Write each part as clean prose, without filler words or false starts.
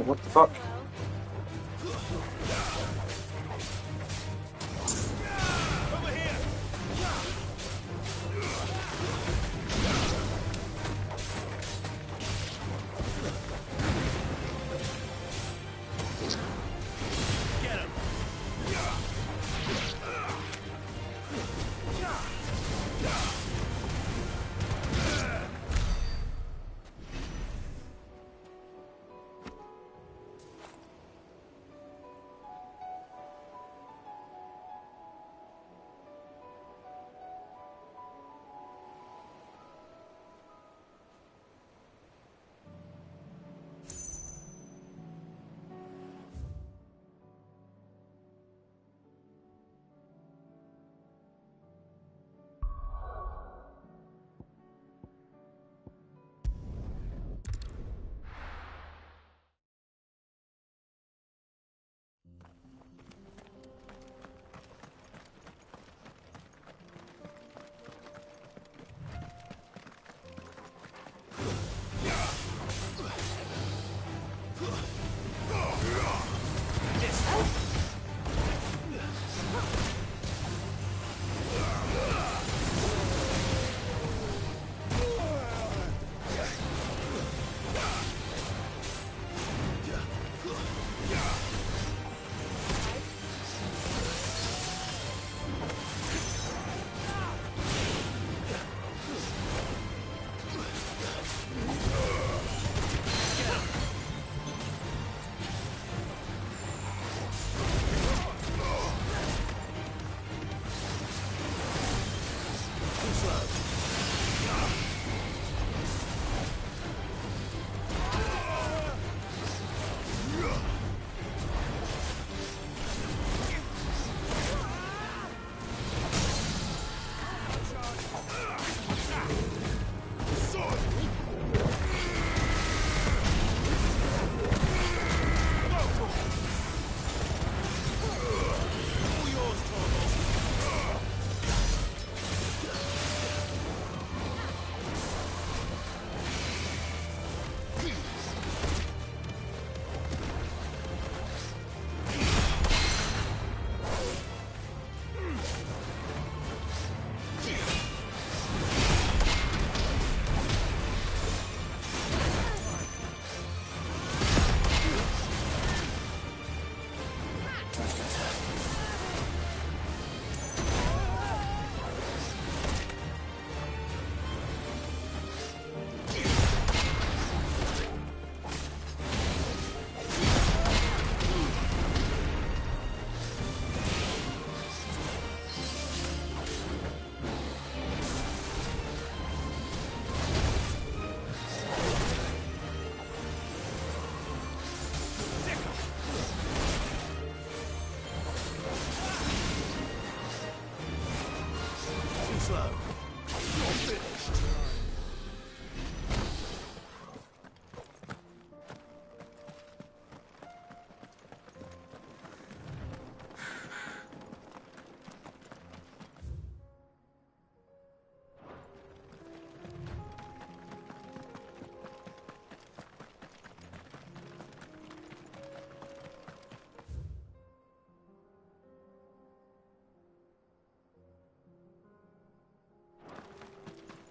what the fuck?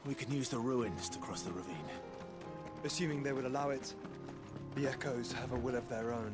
We can use the ruins to cross the ravine. Assuming they would allow it, the Echoes have a will of their own.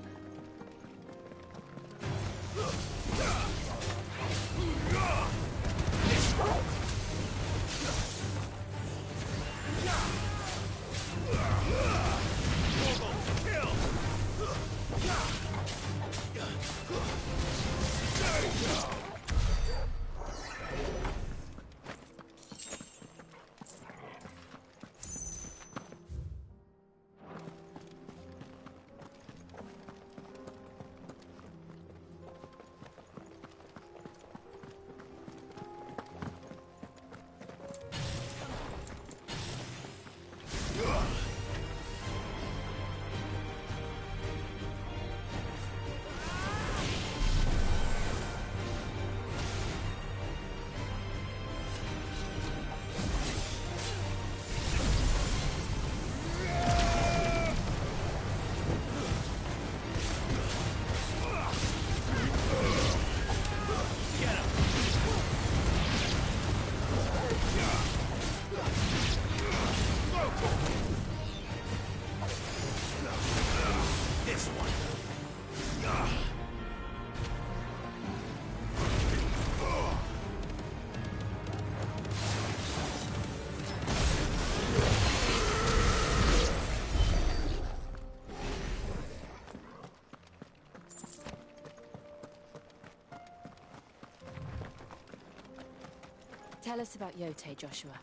Tell us about Yote, Joshua.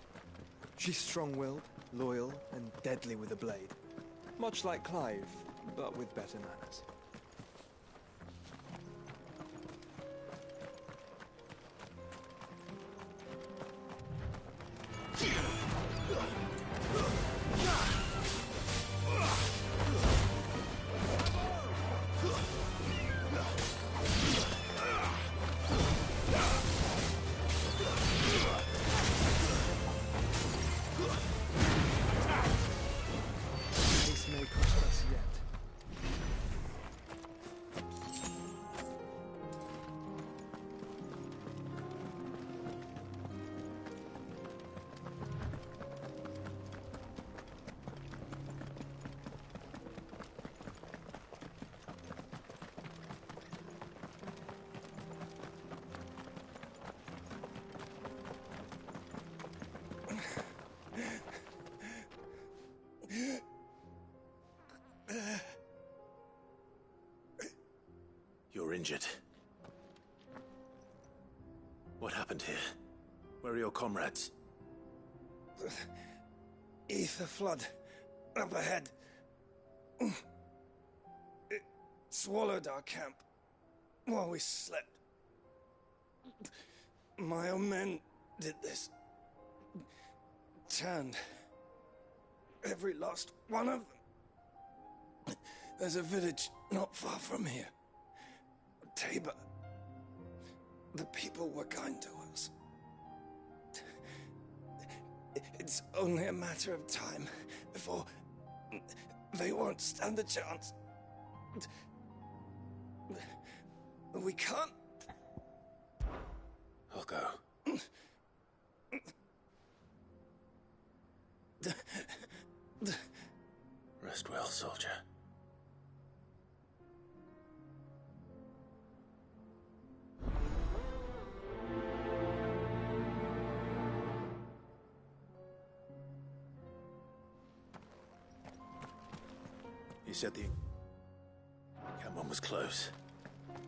She's strong-willed, loyal, and deadly with a blade. Much like Clive, but with better manners. This may cost us yet. You're injured. What happened here? Where are your comrades? Ether flood. Up ahead. It swallowed our camp while we slept. My own men did this. Turned every last one of them. There's a village not far from here. Tabor. The people were kind to us. It's only a matter of time before they won't stand a chance. We can't. I'll go. Rest well, soldier. You said the encampment was close.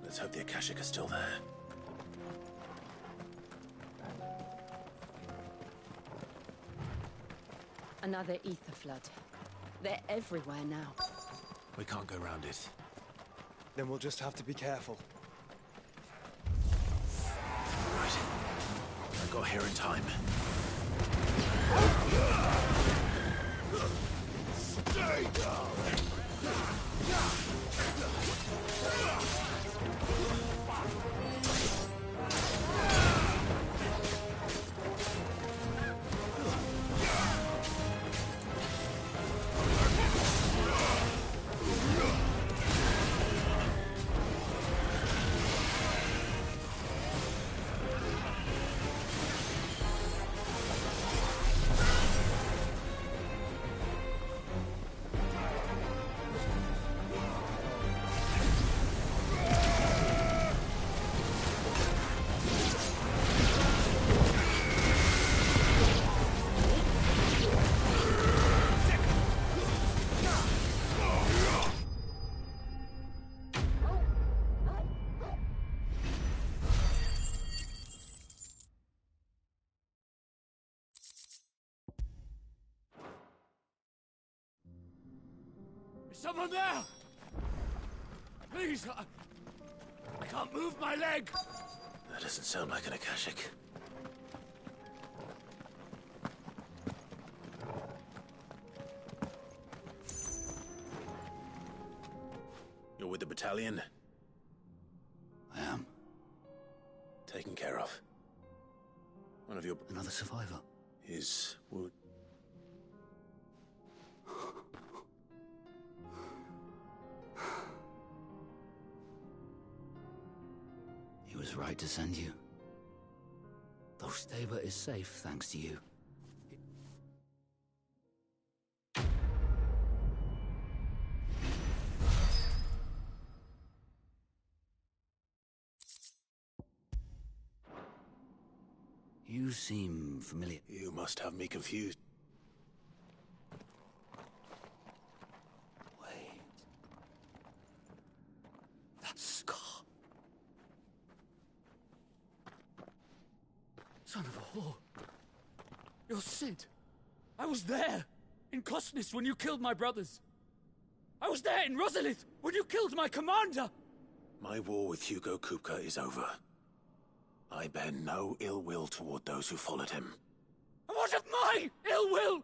Let's hope the Akashic are still there. Another ether flood. They're everywhere now. We can't go round it. Then we'll just have to be careful. Right. I got here in time. Stay down! Is someone there? Please, I can't move my leg. That doesn't sound like an Akashic. You're with the battalion? I am. Taken care of. One of your... Another survivor. His wound... He was right to send you. Though Tabor is safe thanks to you. You seem familiar. You must have me confused. Wait. That scar. Son of a whore. You're Sid. I was there, in Cosnis, when you killed my brothers. I was there in Rosalith, when you killed my commander! My war with Hugo Kupka is over. I bear no ill will toward those who followed him. And what of my ill will?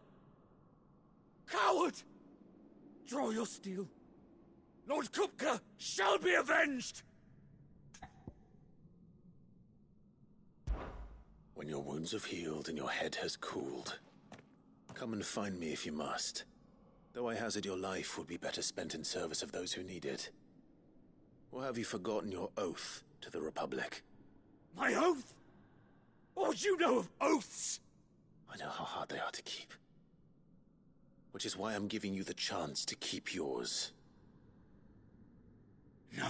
Coward! Draw your steel. Lord Kupka shall be avenged! When your wounds have healed and your head has cooled, come and find me if you must. Though I hazard your life would be better spent in service of those who need it. Or have you forgotten your oath to the Republic? My oath? What would you know of oaths? I know how hard they are to keep. Which is why I'm giving you the chance to keep yours. No.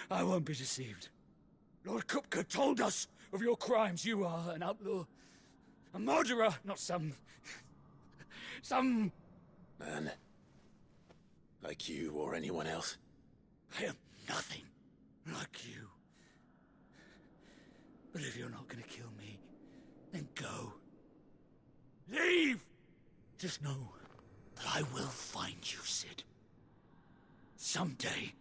I won't be deceived. Lord Kupka told us of your crimes. You are an outlaw. A murderer, not some... Man. Like you or anyone else. I am nothing like you. But if you're not gonna kill me, then go. Leave! Just know that I will find you, Sid. Someday.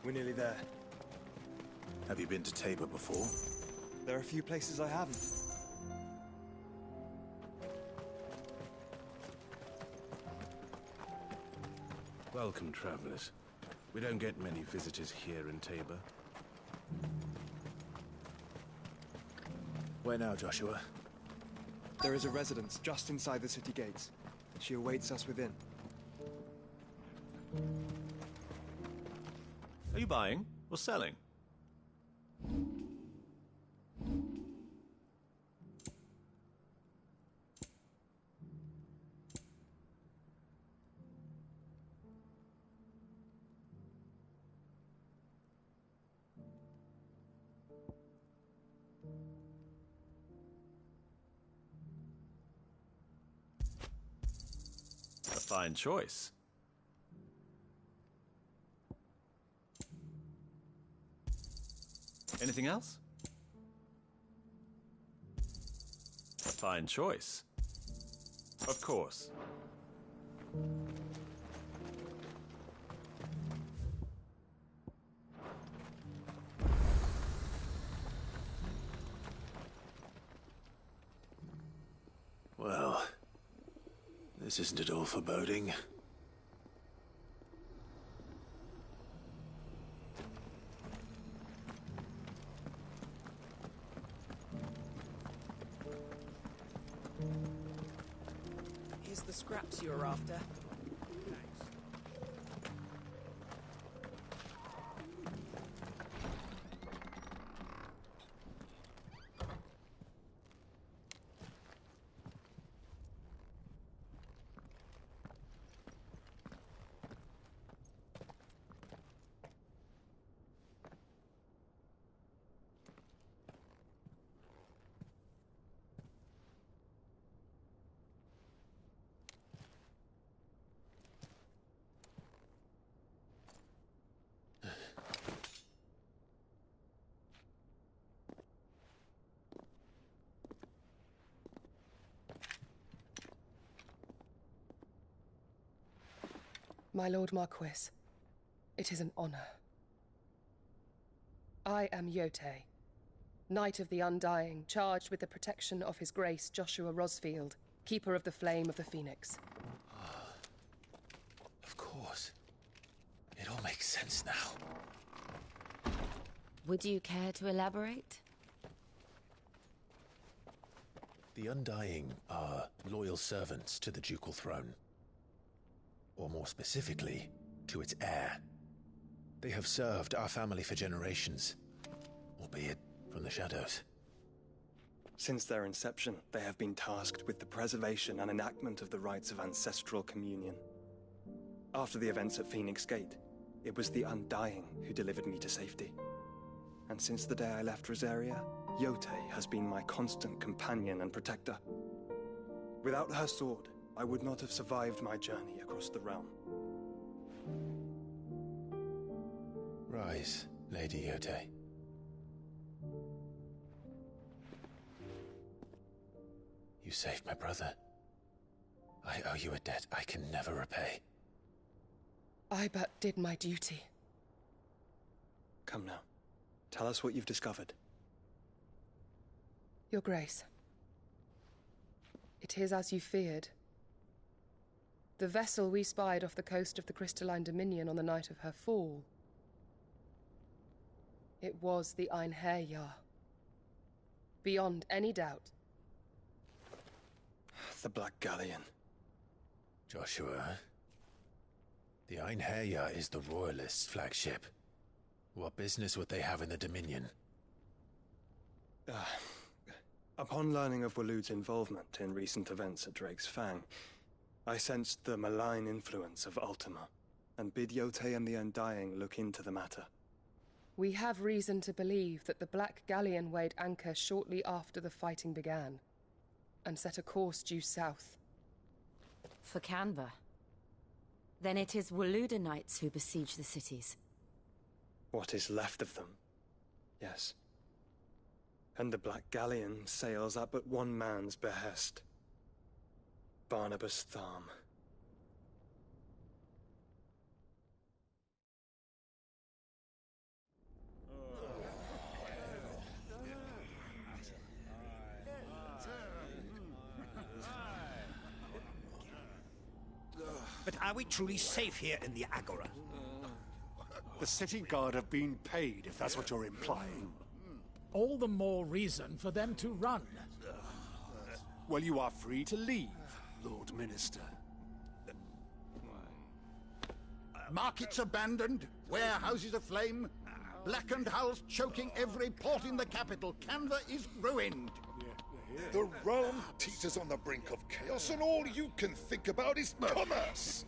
We're nearly there. Have you been to Tabor before? There are a few places I haven't. Welcome, travelers. We don't get many visitors here in Tabor. Where now, Joshua? There is a residence just inside the city gates. She awaits us within. Are you buying or selling? A fine choice. Anything else? A fine choice. Of course. Well, this isn't at all foreboding. Here's the scraps you're after. My Lord Marquis, it is an honor. I am Yotei, Knight of the Undying, charged with the protection of His Grace Joshua Rosfield, Keeper of the Flame of the Phoenix. Of course. It all makes sense now. Would you care to elaborate? The Undying are loyal servants to the ducal throne. Or more specifically, to its heir. They have served our family for generations, albeit from the shadows. Since their inception, they have been tasked with the preservation and enactment of the rites of ancestral communion. After the events at Phoenix Gate, it was the Undying who delivered me to safety. And since the day I left Rosaria, Yotei has been my constant companion and protector. Without her sword, I would not have survived my journey across the realm. Rise, Lady Yotei. You saved my brother. I owe you a debt I can never repay. I but did my duty. Come now. Tell us what you've discovered. Your Grace. It is as you feared. The vessel we spied off the coast of the Crystalline Dominion on the night of her fall. It was the Einherjar. Beyond any doubt. The Black Galleon. Joshua, the Einherjar is the Royalists' flagship. What business would they have in the Dominion? Upon learning of Waloed's involvement in recent events at Drake's Fang, I sensed the malign influence of Ultima, and bid Yotei and the Undying look into the matter. We have reason to believe that the Black Galleon weighed anchor shortly after the fighting began, and set a course due south. For Canva. Then it is Waloed Knights who besiege the cities. What is left of them, yes. And the Black Galleon sails at but one man's behest. Barnabas Tharm. But are we truly safe here in the Agora? The city guard have been paid, if that's what you're implying. All the more reason for them to run. Well, you are free to leave, Lord Minister. Markets abandoned, warehouses aflame, blackened hulls choking every port in the capital. Canva is ruined. The realm teeters on the brink of chaos, and all you can think about is commerce!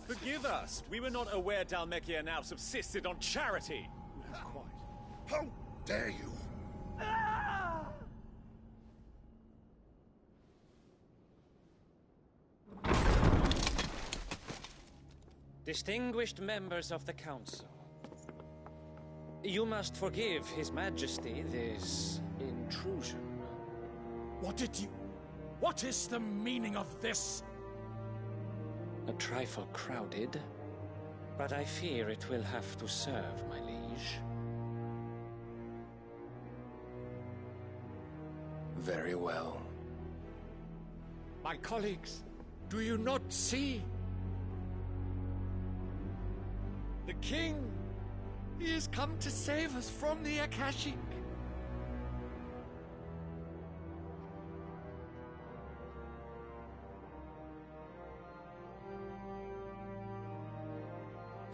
Forgive us. We were not aware Dhalmekia now subsisted on charity. How dare you? Distinguished members of the Council, you must forgive His Majesty this intrusion. What is the meaning of this? A trifle crowded, but I fear it will have to serve, my liege. Very well. My colleagues, do you not see? The king! He has come to save us from the Akashic!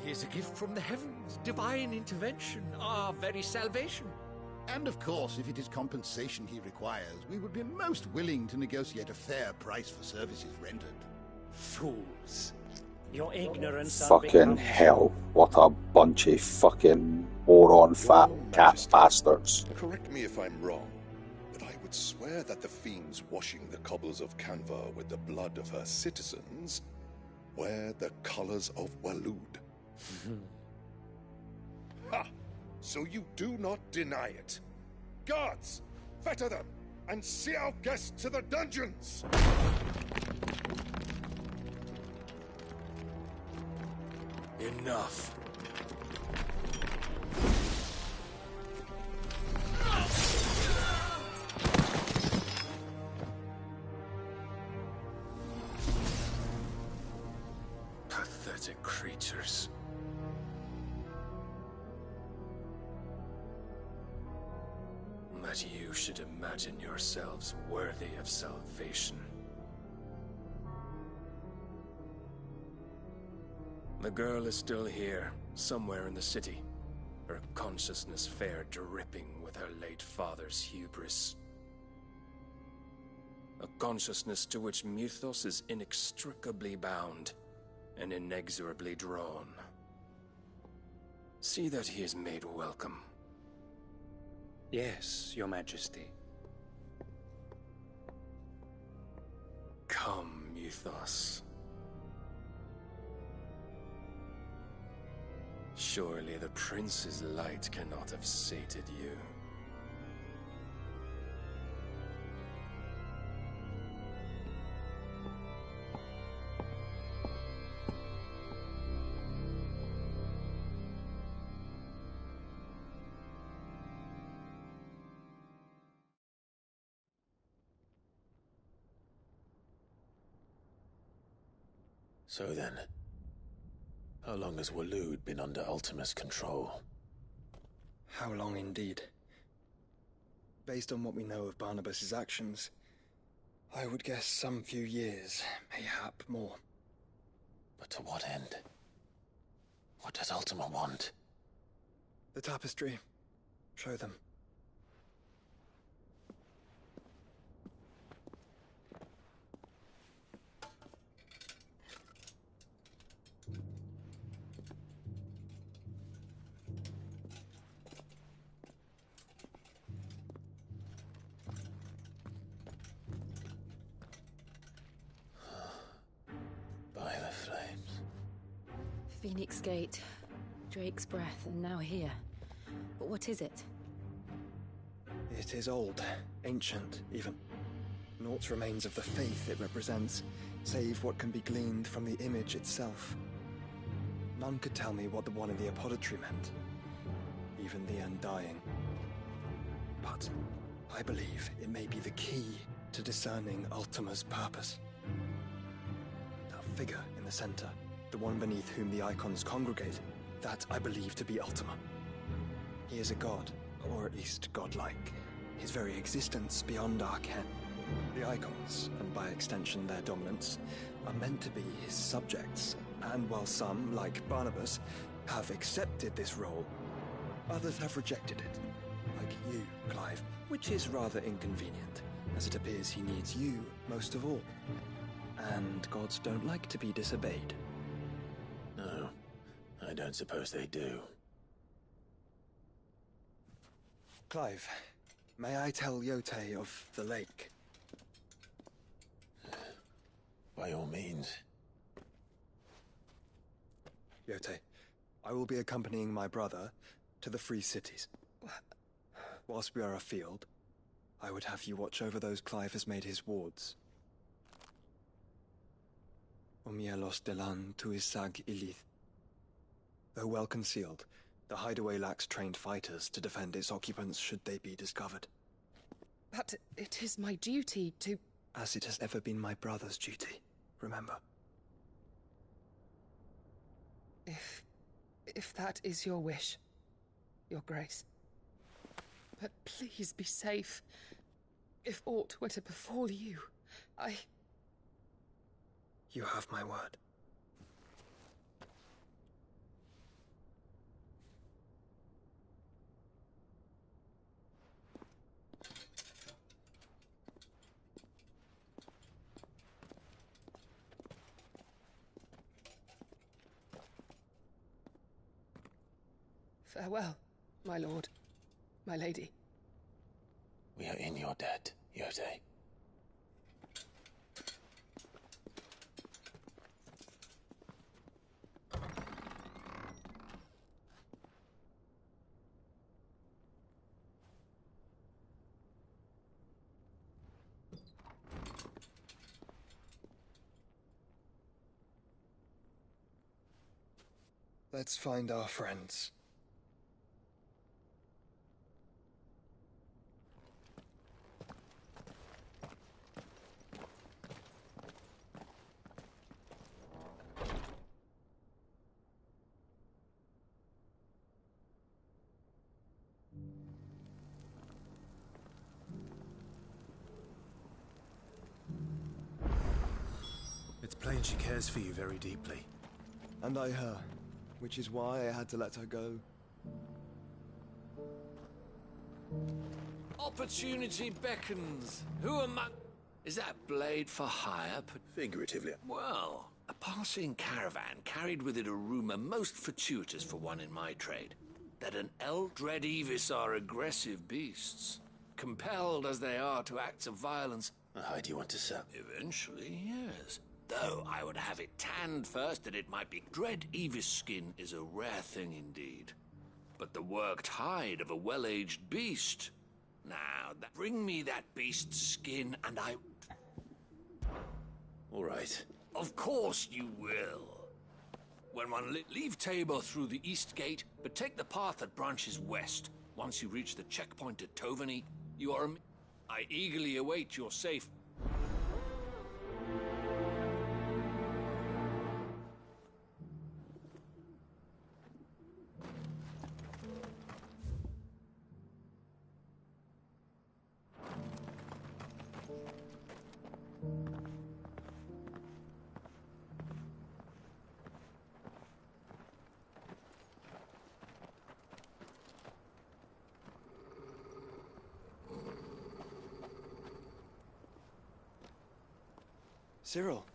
He is a gift from the heavens, divine intervention, our very salvation. And of course, if it is compensation he requires, we would be most willing to negotiate a fair price for services rendered. Fools. Your ignorance Fucking hell. What a bunch of fucking moron fat cat bastards. Correct me if I'm wrong, but I would swear that the fiends washing the cobbles of Canva with the blood of her citizens wear the colors of Waloed. Ha! So you do not deny it. Guards, fetter them, and see our guests to the dungeons! Enough. Pathetic creatures. That you should imagine yourselves worthy of salvation. The girl is still here, somewhere in the city, her consciousness fair dripping with her late father's hubris. A consciousness to which Mythos is inextricably bound and inexorably drawn. See that he is made welcome. Yes, Your Majesty. Come, Mythos. Surely the prince's light cannot have sated you. So then, how long has Waloed been under Ultima's control? How long indeed? Based on what we know of Barnabas's actions, I would guess some few years, mayhap more. But to what end? What does Ultima want? The tapestry. Show them. By the flames. Phoenix Gate, Drake's breath, and now here. But what is it? It is old, ancient, even. Naught remains of the faith it represents, save what can be gleaned from the image itself. None could tell me what the one in the apothecary meant, even the Undying. But I believe it may be the key to discerning Ultima's purpose. That figure in the center, the one beneath whom the icons congregate, that I believe to be Ultima. He is a god, or at least godlike, his very existence beyond our ken. The icons, and by extension their dominants, are meant to be his subjects, and while some, like Barnabas, have accepted this role, others have rejected it, like you, Clive, which is rather inconvenient, as it appears he needs you most of all. And gods don't like to be disobeyed. No, I don't suppose they do. Clive, may I tell Yote of the lake? By all means. Yote, I will be accompanying my brother to the Free Cities. Whilst we are afield, I would have you watch over those Clive has made his wards. Umielos delan tuisag ilith. Though well concealed, the hideaway lacks trained fighters to defend its occupants should they be discovered. But it is my duty to... As it has ever been my brother's duty, remember. If that is your wish, Your Grace. But please be safe. If aught were to befall you, You have my word. Farewell, my lord, my lady. We are in your debt, Yote. Let's find our friends. It's plain she cares for you very deeply. And I her, which is why I had to let her go. Opportunity beckons. Who among... Is that blade for hire? Figuratively. Well, a passing caravan carried with it a rumor most fortuitous for one in my trade. That an Eldred Evis are aggressive beasts. Compelled as they are to acts of violence. How do you want to sell? Eventually, yes. Though I would have it tanned first that it might be. Dread Evis skin is a rare thing indeed. But the worked hide of a well-aged beast. Now, bring me that beast's skin and I... All right. Of course you will. When one leave Tabor through the east gate, but take the path that branches west. Once you reach the checkpoint at Tovany, you are... I eagerly await your safe... Cyril.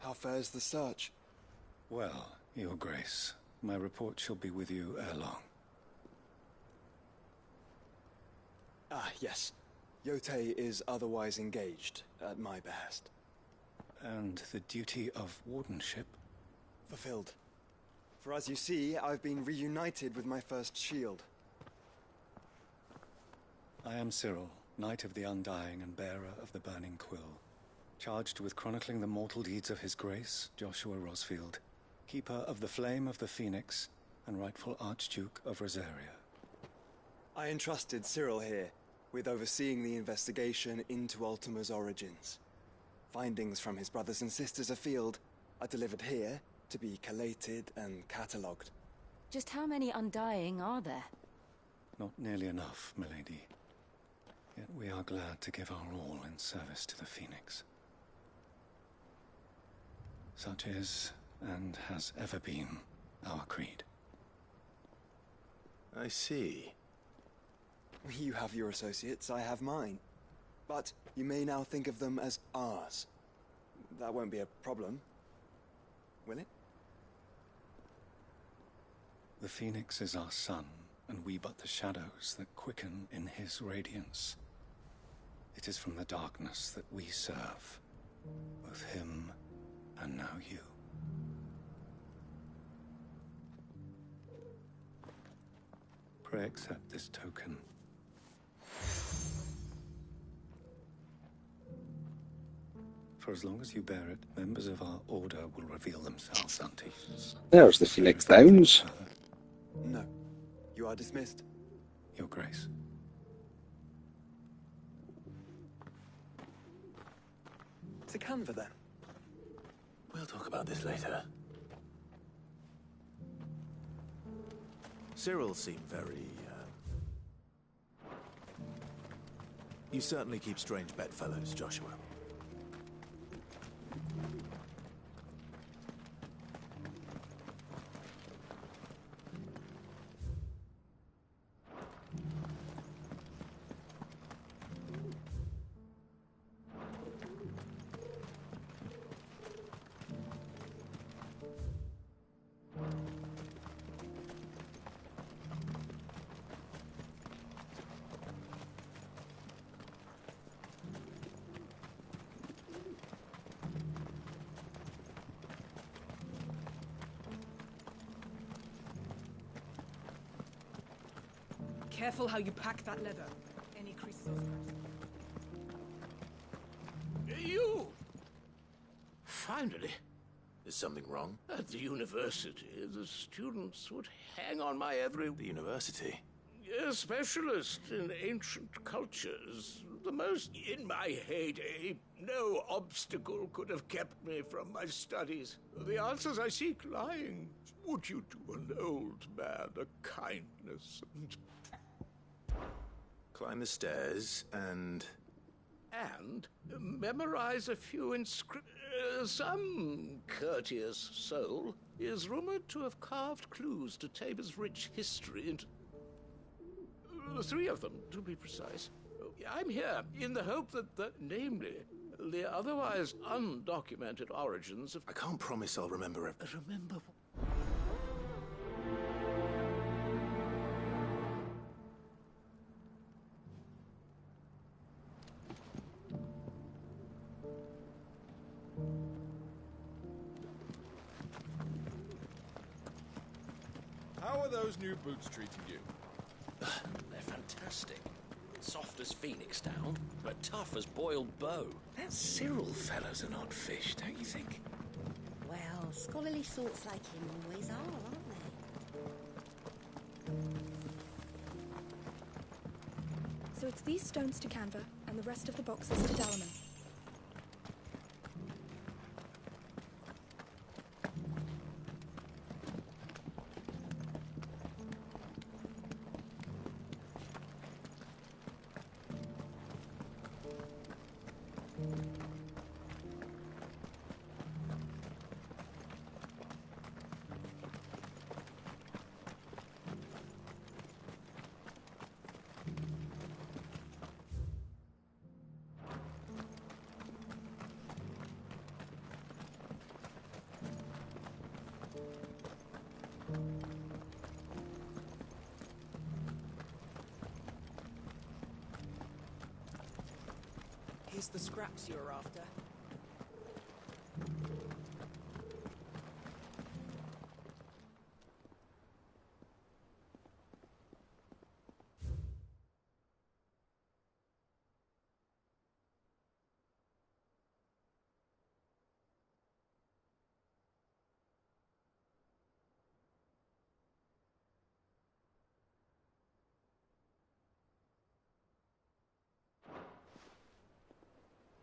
How fares the search? Well, Your Grace, my report shall be with you ere long. Ah, yes. Yotei is otherwise engaged, at my behest. And the duty of wardenship? Fulfilled. For as you see, I've been reunited with my first shield. I am Cyril, Knight of the Undying and bearer of the Burning Quill, charged with chronicling the mortal deeds of His Grace, Joshua Rosfield, Keeper of the Flame of the Phoenix, and rightful Archduke of Rosaria. I entrusted Cyril here with overseeing the investigation into Ultima's origins. Findings from his brothers and sisters afield are delivered here to be collated and catalogued. Just how many Undying are there? Not nearly enough, milady. Yet we are glad to give our all in service to the Phoenix. Such is, and has ever been, our creed. I see. You have your associates, I have mine. But you may now think of them as ours. That won't be a problem, will it? The Phoenix is our sun, and we but the shadows that quicken in his radiance. It is from the darkness that we serve, both him and now you. Pray accept this token. For as long as you bear it, members of our order will reveal themselves unto you. There's the Phoenix Downs. No. You are dismissed. Your Grace. To Canva, then. We'll talk about this later. Cyril seemed very, You certainly keep strange bedfellows, Joshua. Careful how you pack that leather. Any creases or scratches. You! Finally. The Is something wrong? At the university, the students would hang on my every... The university? A specialist in ancient cultures. The most in my heyday. No obstacle could have kept me from my studies. The answers I seek lying. Would you do an old man a kindness and... Climb the stairs and... And memorize a few inscriptions. Some courteous soul is rumored to have carved clues to Tabor's rich history into... 3 of them, to be precise. I'm here in the hope that namely, the otherwise undocumented origins of... I can't promise I'll remember it. Remember... How are those new boots treating you? They're fantastic. Soft as phoenix down, but tough as boiled bow. That Cyril fellow's an odd fish, don't you think? Well, scholarly sorts like him always are, aren't they? So it's these stones to Canva, and the rest of the boxes to Dalaman. Here's the scraps you're after.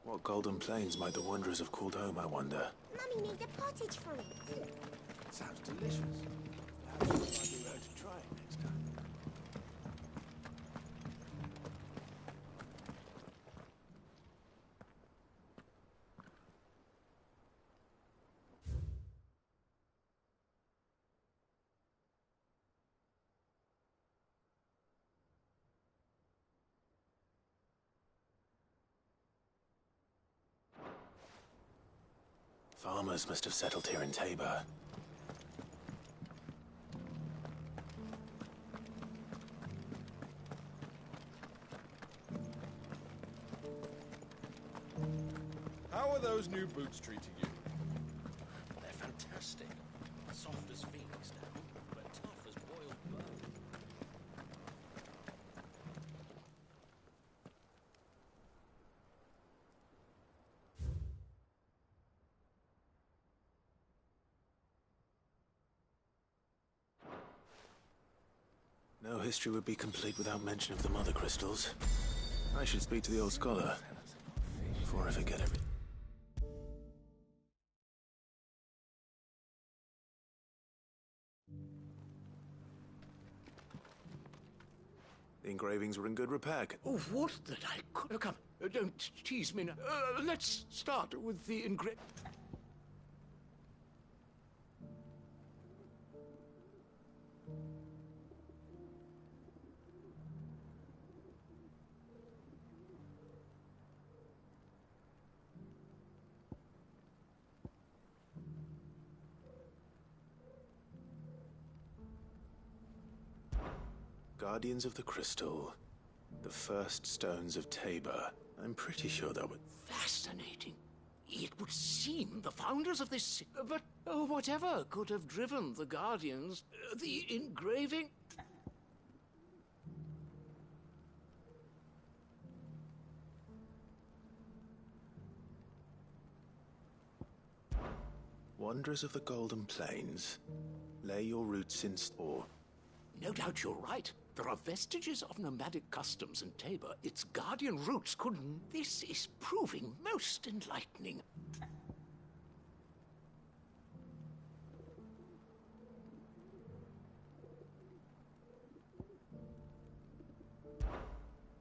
What golden plains might the wanderers have called home, I wonder? Mummy made a pottage for it. Sounds delicious. Perhaps we might be able to try it next time. Farmers must have settled here in Tabor. How are those new boots treating you? They're fantastic. Soft as phoenix down, but tough as boiled bow. No history would be complete without mention of the mother crystals. I should speak to the old scholar before I forget everything. The engravings were in good repair. Oh, what that I could... Come, don't tease me now. Let's start with the Guardians of the Crystal. The first stones of Tabor. I'm pretty sure that would... Fascinating. It would seem the founders of this... But whatever could have driven the Guardians, the engraving... Wanderers of the Golden Plains, lay your roots in store. No doubt you're right. There are vestiges of nomadic customs in Tabor. Its guardian roots could... This is proving most enlightening.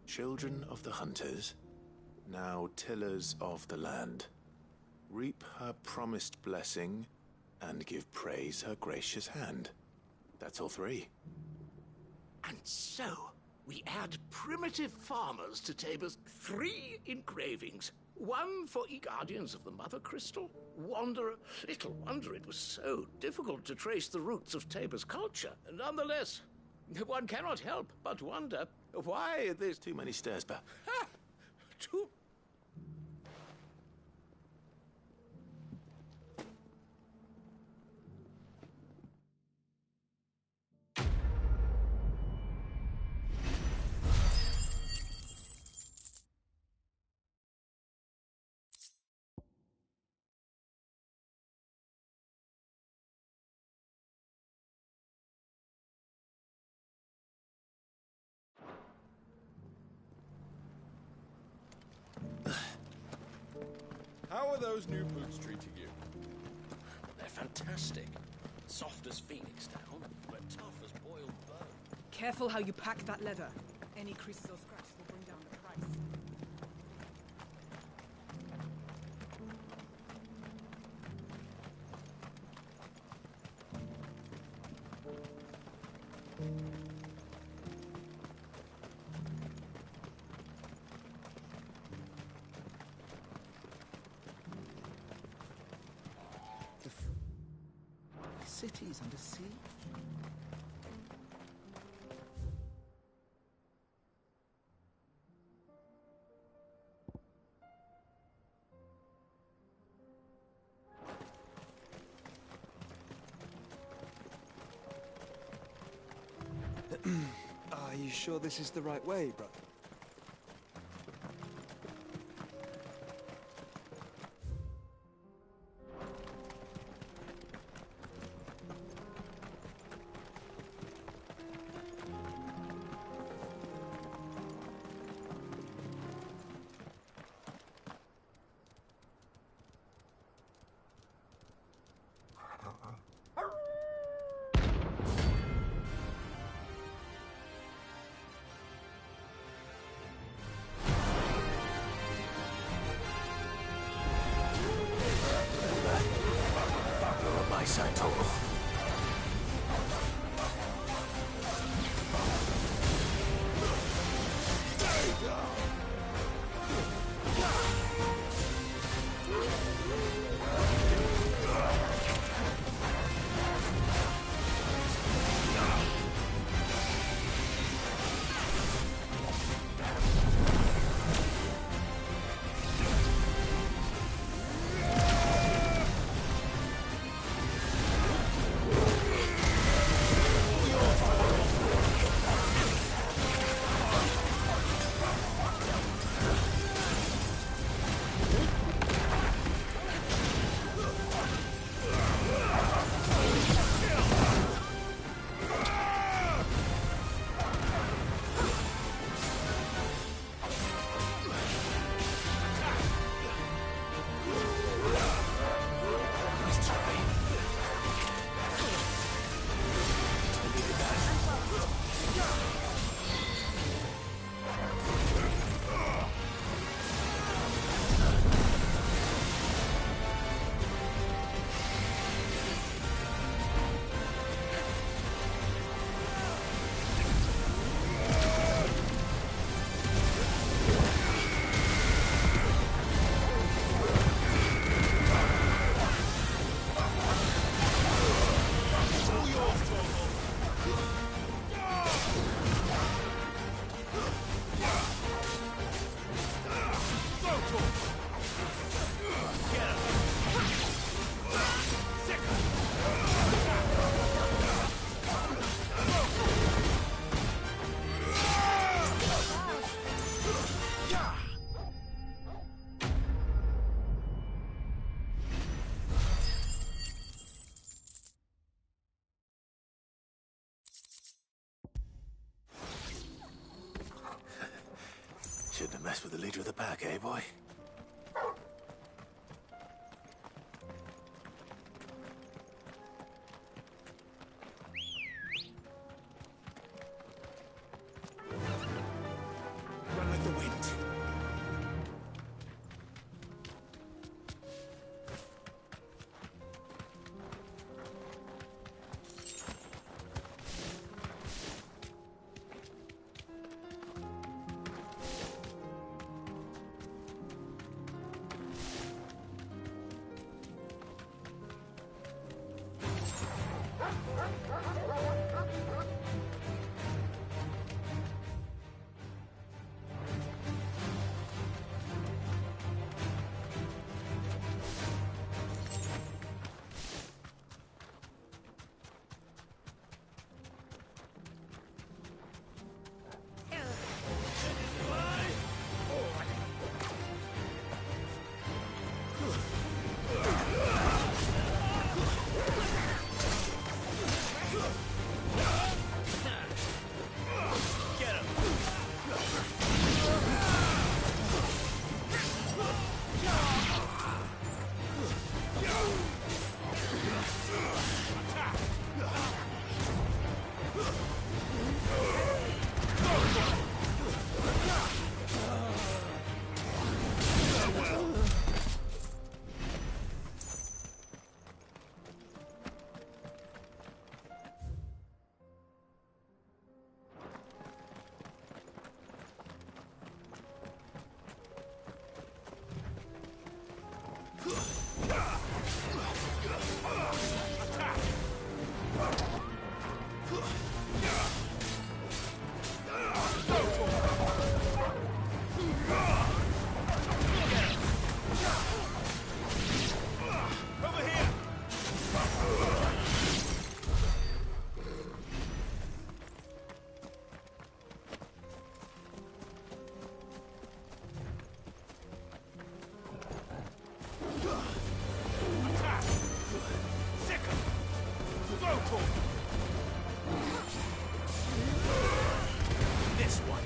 Children of the hunters, now tillers of the land, reap her promised blessing and give praise her gracious hand. That's all three. And so, we add primitive farmers to Tabor's 3 engravings. One for guardians of the Mother Crystal. Wanderer. Little wonder it was so difficult to trace the roots of Tabor's culture. Nonetheless, one cannot help but wonder why this... Too many stairs, but... Ha! Too... How are those new boots treating you? They're fantastic. Soft as phoenix down, but tough as boiled bone. Careful how you pack that leather. Any creases or scratches will bring down the price. The city's under siege. Are you sure this is the right way, brother? Gonna mess with the leader of the pack, eh, boy? Run like the wind. This one.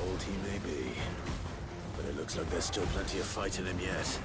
Old he may be, but it looks like there's still plenty of fight in him yet.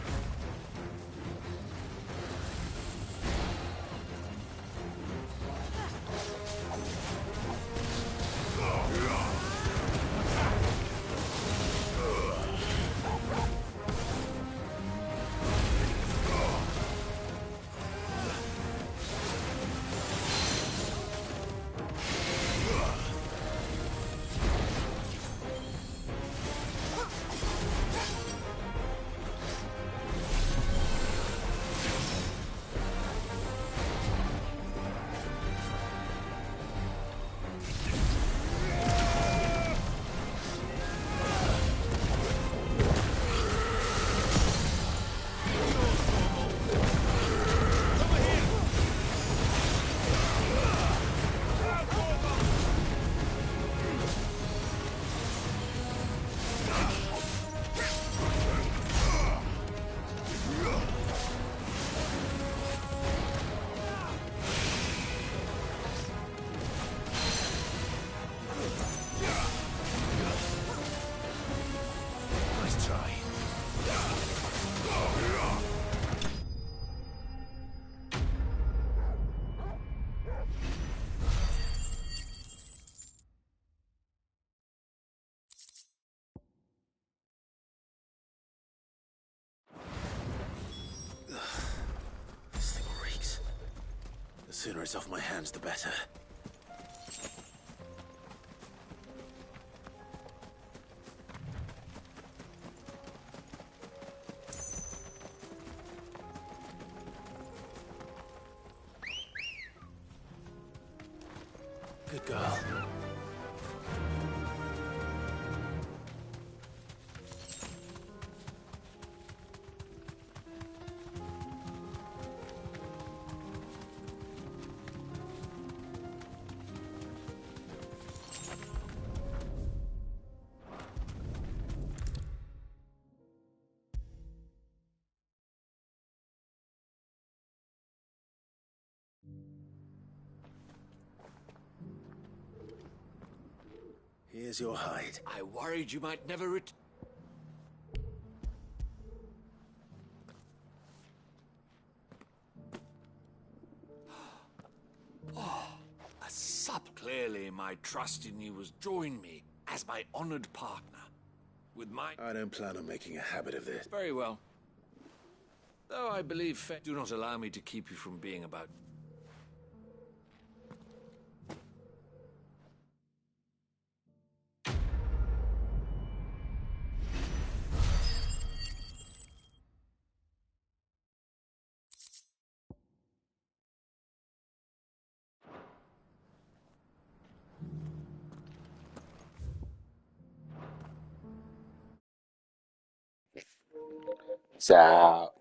sooner it's off my hands, the better. Good girl. Here's your hide. I worried you might never Oh, a sub. Clearly, my trust in you has joined me as my honored partner. With my... I don't plan on making a habit of this. Very well. Though I believe do not allow me to keep you from being about... So